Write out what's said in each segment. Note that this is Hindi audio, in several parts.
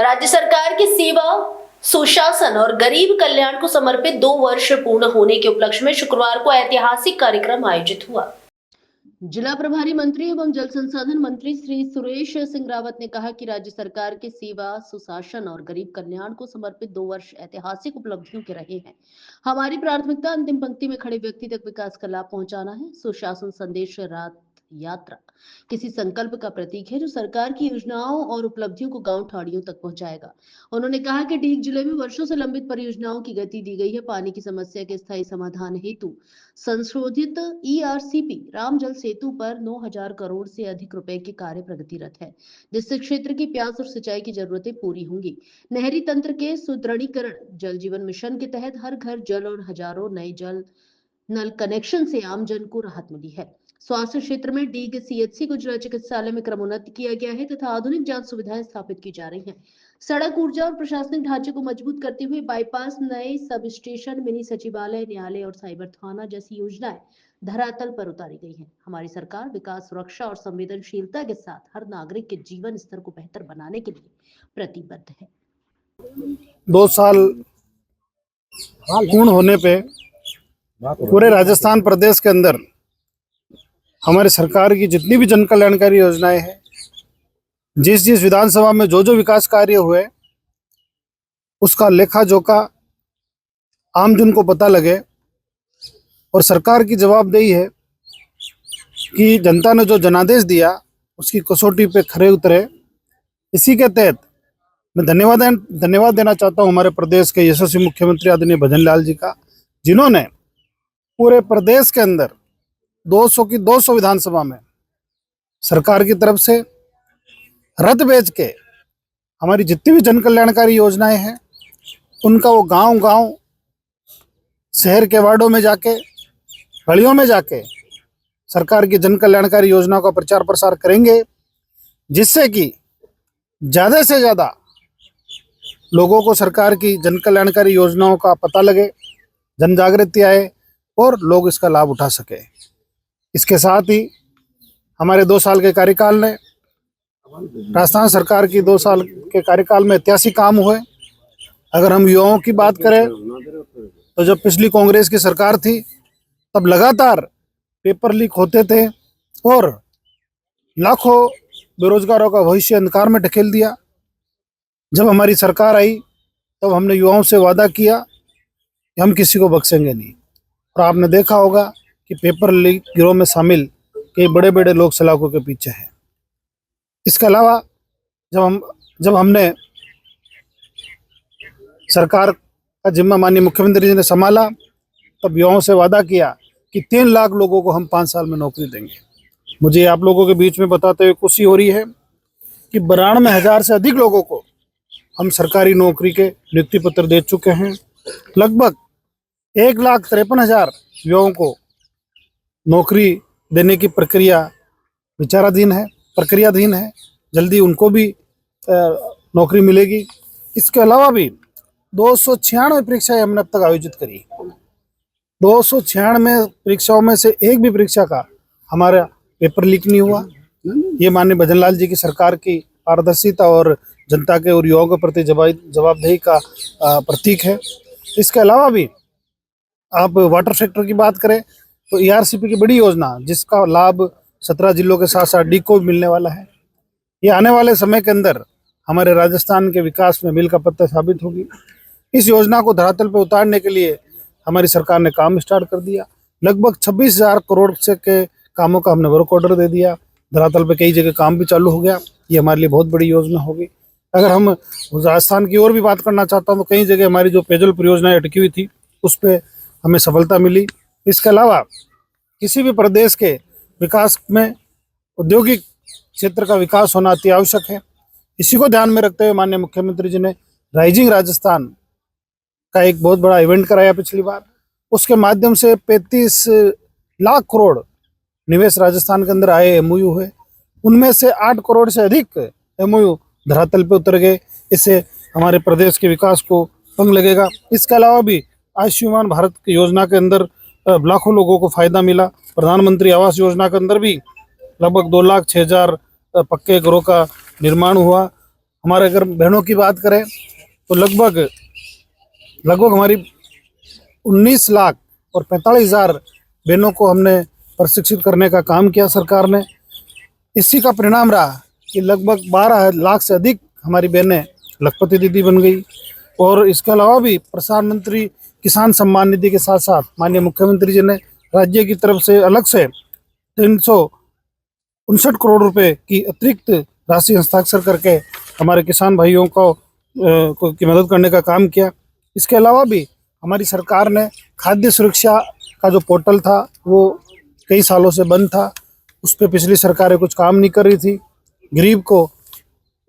राज्य सरकार की सेवा, सुशासन और गरीब कल्याण को समर्पित 2 वर्ष पूर्ण होने के उपलक्ष्य में शुक्रवार को ऐतिहासिक कार्यक्रम आयोजित हुआ। जिला प्रभारी मंत्री एवं जल संसाधन मंत्री श्री सुरेश सिंह रावत ने कहा कि राज्य सरकार के सेवा, सुशासन और गरीब कल्याण को समर्पित 2 वर्ष ऐतिहासिक उपलब्धियों के रहे हैं। हमारी प्राथमिकता अंतिम पंक्ति में खड़े व्यक्ति तक विकास का लाभ पहुंचाना है। सुशासन संदेश रात यात्रा किसी संकल्प का प्रतीक है जो सरकार की योजनाओं और उपलब्धियों को गांव ठाड़ियों तक पहुंचाएगा। उन्होंने कहा कि डीग जिले में वर्षों से लंबित परियोजनाओं की गति दी गई है। पानी की समस्या के स्थायी समाधान हेतु संशोधित ईआरसीपी राम जल सेतु पर 9,000 करोड़ से अधिक रुपए के कार्य प्रगतिरत है, जिससे क्षेत्र की प्यास और सिंचाई की जरूरतें पूरी होंगी। नहरी तंत्र के सुदृढ़ीकरण, जल जीवन मिशन के तहत हर घर जल और हजारों नए जल नल कनेक्शन से आम जन को राहत मिली है। स्वास्थ्य क्षेत्र में डीग सीएचसी को जिला चिकित्सालय में क्रमोन्नत किया गया है तथा आधुनिक जांच सुविधाएं स्थापित की जा रही हैं। सड़क, ऊर्जा और प्रशासनिक ढांचे को मजबूत करते हुए बाईपास, नए सब स्टेशन, मिनी सचिवालय, न्यायालय और साइबर थाना जैसी योजनाएं धरातल पर उतारी गई हैं। हमारी सरकार विकास, सुरक्षा और संवेदनशीलता के साथ हर नागरिक के जीवन स्तर को बेहतर बनाने के लिए प्रतिबद्ध है। 2 साल पूर्ण होने पे पूरे राजस्थान प्रदेश के अंदर हमारी सरकार की जितनी भी जन कल्याणकारी योजनाएं हैं, जिस विधानसभा में जो विकास कार्य हुए, उसका लेखा जोखा आमजन को पता लगे और सरकार की जवाबदेही है कि जनता ने जो जनादेश दिया उसकी कसौटी पे खरे उतरे। इसी के तहत मैं धन्यवाद देना चाहता हूं हमारे प्रदेश के यशस्वी मुख्यमंत्री आदरणीय भजन लाल जी का, जिन्होंने पूरे प्रदेश के अंदर 200 की 200 विधानसभा में सरकार की तरफ से रथ बेच के हमारी जितनी भी जन कल्याणकारी योजनाएं हैं उनका वो गांव-गांव, शहर के वार्डों में जाके, गलियों में जाके सरकार की जन कल्याणकारी योजनाओं का प्रचार प्रसार करेंगे, जिससे कि ज़्यादा से ज़्यादा लोगों को सरकार की जन कल्याणकारी योजनाओं का पता लगे, जन जागृति आए और लोग इसका लाभ उठा सके। इसके साथ ही हमारे 2 साल के कार्यकाल ने, राजस्थान सरकार की 2 साल के कार्यकाल में ऐतिहासिक काम हुए। अगर हम युवाओं की बात करें तो जब पिछली कांग्रेस की सरकार थी तब लगातार पेपर लीक होते थे और लाखों बेरोजगारों का भविष्य अंधकार में ढकेल दिया। जब हमारी सरकार आई तब हमने युवाओं से वादा किया कि हम किसी को बख्शेंगे नहीं, और आपने देखा होगा कि पेपर लीक गिरोह में शामिल कई बड़े बड़े लोग सलाखों के पीछे हैं। इसके अलावा जब हमने सरकार का जिम्मा माननीय मुख्यमंत्री जी ने संभाला तब युवाओं से वादा किया कि 3 लाख लोगों को हम 5 साल में नौकरी देंगे। मुझे आप लोगों के बीच में बताते हुए खुशी हो रही है कि 92,000 से अधिक लोगों को हम सरकारी नौकरी के नियुक्ति पत्र दे चुके हैं। लगभग 1,53,000 युवाओं को नौकरी देने की प्रक्रियाधीन है। जल्दी उनको भी नौकरी मिलेगी। इसके अलावा भी 296 परीक्षाएं हमने अब तक आयोजित करी। 296 परीक्षाओं में से एक भी परीक्षा का हमारा पेपर लीक नहीं हुआ। ये माननीय भजन लाल जी की सरकार की पारदर्शिता और जनता के और युवाओं के प्रति जवाबदेही का प्रतीक है। इसके अलावा भी आप वाटर सेक्टर की बात करें तो ईआरसीपी की बड़ी योजना, जिसका लाभ 17 जिलों के साथ साथ डीग को भी मिलने वाला है, ये आने वाले समय के अंदर हमारे राजस्थान के विकास में मील का पत्थर साबित होगी। इस योजना को धरातल पर उतारने के लिए हमारी सरकार ने काम स्टार्ट कर दिया। लगभग 26,000 करोड़ से के कामों का हमने वर्क ऑर्डर दे दिया। धरातल पे कई जगह काम भी चालू हो गया। ये हमारे लिए बहुत बड़ी योजना होगी। अगर हम राजस्थान की और भी बात करना चाहता हूँ तो कई जगह हमारी जो पेयजल परियोजनाएं अटकी हुई थी उस पर हमें सफलता मिली। इसके अलावा किसी भी प्रदेश के विकास में औद्योगिक क्षेत्र का विकास होना अति आवश्यक है। इसी को ध्यान में रखते हुए माननीय मुख्यमंत्री जी ने राइजिंग राजस्थान का एक बहुत बड़ा इवेंट कराया पिछली बार। उसके माध्यम से 35 लाख करोड़ निवेश राजस्थान के अंदर आए, एमओयू हुए। उनमें से 8 करोड़ से अधिक एमओयू धरातल पे उतर गए। इससे हमारे प्रदेश के विकास को पंग लगेगा। इसके अलावा भी आयुष्मान भारत की योजना के अंदर लाखों लोगों को फायदा मिला। प्रधानमंत्री आवास योजना के अंदर भी लगभग 2,06,000 पक्के घरों का निर्माण हुआ। हमारे अगर बहनों की बात करें तो लगभग हमारी 19 लाख और 45,000 बहनों को हमने प्रशिक्षित करने का काम किया सरकार ने। इसी का परिणाम रहा कि लगभग 12 लाख से अधिक हमारी बहनें लखपति दीदी बन गई। और इसके अलावा भी प्रधानमंत्री किसान सम्मान निधि के साथ साथ माननीय मुख्यमंत्री जी ने राज्य की तरफ से अलग से 359 करोड़ रुपए की अतिरिक्त राशि हस्ताक्षर करके हमारे किसान भाइयों को की मदद करने का काम किया। इसके अलावा भी हमारी सरकार ने खाद्य सुरक्षा का जो पोर्टल था वो कई सालों से बंद था, उस पर पिछली सरकारें कुछ काम नहीं कर रही थी, गरीब को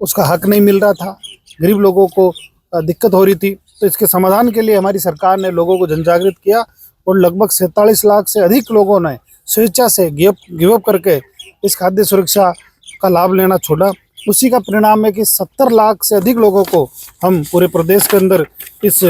उसका हक नहीं मिल रहा था, गरीब लोगों को दिक्कत हो रही थी। तो इसके समाधान के लिए हमारी सरकार ने लोगों को जनजागृत किया और लगभग 47 लाख से अधिक लोगों ने स्वेच्छा से गिव अप करके इस खाद्य सुरक्षा का लाभ लेना छोड़ा। उसी का परिणाम है कि 70 लाख से अधिक लोगों को हम पूरे प्रदेश के अंदर इस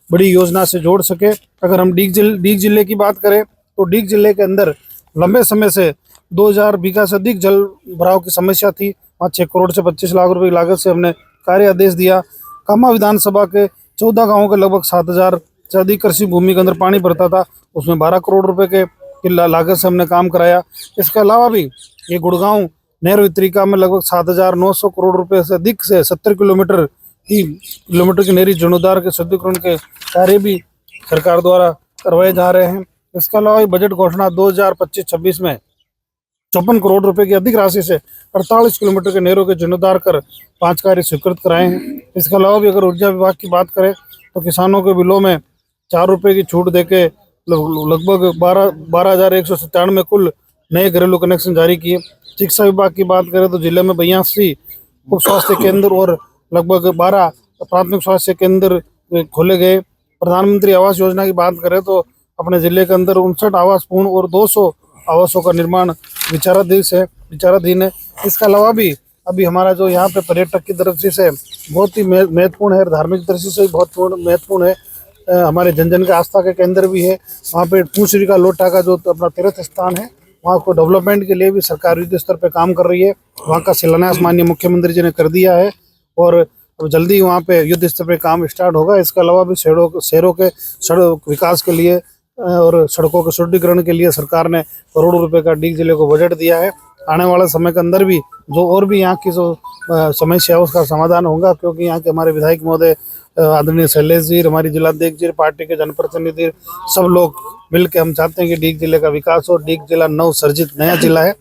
बड़ी योजना से जोड़ सके। अगर हम डीग जिले की बात करें तो डीग जिले के अंदर लंबे समय से 2000 बीघा से अधिक जल भराव की समस्या थी। वहाँ 6 करोड़ से 25 लाख रुपए की लागत से हमने कार्य आदेश दिया। कामा विधानसभा के 14 गाँवों के लगभग 7,000 से अधिक कृषि भूमि के अंदर पानी भरता था, उसमें 12 करोड़ रुपए की लागत से हमने काम कराया। इसके अलावा भी ये गुड़गांव नहर वितरिका में लगभग 7,900 करोड़ रुपए से अधिक से 70 किलोमीटर की नहरी जीर्णोद्धार के शुद्धिकरण के कार्य भी सरकार द्वारा करवाए जा रहे हैं। इसके अलावा बजट घोषणा 2025-26 में 54 करोड़ रुपए की अधिक राशि से 48 किलोमीटर के नहरों के जीर्णोद्धार कर 5 कार्य स्वीकृत कराए हैं। इसके अलावा भी अगर ऊर्जा विभाग की बात करें तो किसानों के बिलों में 4 रुपए की छूट देके लगभग 12,197 में कुल नए घरेलू कनेक्शन जारी किए। शिक्षा विभाग की बात करें तो जिले में 82 उप स्वास्थ्य केंद्र और लगभग 12 प्राथमिक स्वास्थ्य केंद्र खोले गए। प्रधानमंत्री आवास योजना की बात करें तो अपने जिले के अंदर 59 आवास पूर्ण और 200 आवासों का निर्माण विचाराधीन है। इसके अलावा भी अभी हमारा जो यहाँ पे पर्यटक की दृष्टि से बहुत ही महत्वपूर्ण है, धार्मिक दृष्टि से भी बहुत महत्वपूर्ण है, हमारे जन जन के आस्था के केंद्र भी है। वहाँ पे पूंछरी का लोटा का जो अपना तीर्थ स्थान है, वहाँ को डेवलपमेंट के लिए भी सरकार युद्ध स्तर पे काम कर रही है। वहाँ का शिलान्यास माननीय मुख्यमंत्री जी ने कर दिया है और जल्दी वहाँ पे युद्ध स्तर पे काम स्टार्ट होगा। इसके अलावा भी शहरों के सड़क विकास के लिए और सड़कों के सुदृढ़ीकरण के लिए सरकार ने करोड़ों रुपए का डीग जिले को बजट दिया है। आने वाले समय के अंदर भी जो और भी यहाँ की जो समस्या है उसका समाधान होगा, क्योंकि यहाँ के हमारे विधायक महोदय आदरणीय शैलेश जी, हमारी जिलाध्यक्ष जी, पार्टी के जनप्रतिनिधि, सब लोग मिलकर हम चाहते हैं कि डीग जिले का विकास हो। डीग जिला नवसर्जित नया जिला है,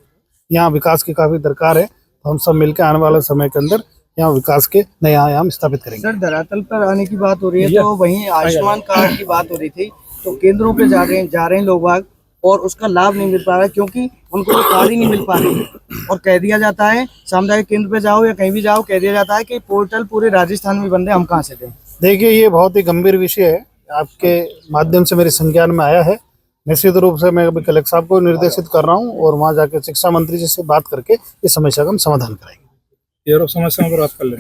यहाँ विकास की काफी दरकार है। तो हम सब मिलकर आने वाले समय के अंदर यहाँ विकास के नए आयाम स्थापित करेंगे। सर, धरातल पर आने की बात हो रही है तो वहीं आयुष्मान कार्ड की बात हो रही थी, तो केंद्रों पे जा रहे हैं लोग बाग और उसका लाभ नहीं मिल पा रहा है क्योंकि उनको तो कार्ड ही नहीं मिल पा रही और कह दिया जाता है सामुदायिक केंद्र पे जाओ या कहीं भी जाओ, कह दिया जाता है कि पोर्टल पूरे राजस्थान में बंद है, हम कहाँ से दें। देखिए, ये बहुत ही गंभीर विषय है, आपके माध्यम से मेरे संज्ञान में आया है। निश्चित रूप से मैं अभी कलेक्टर साहब को निर्देशित कर रहा हूँ और वहाँ जाके शिक्षा मंत्री जी से बात करके इस समस्या का हम समाधान कराएंगे। समस्याओं पर बात कर लें।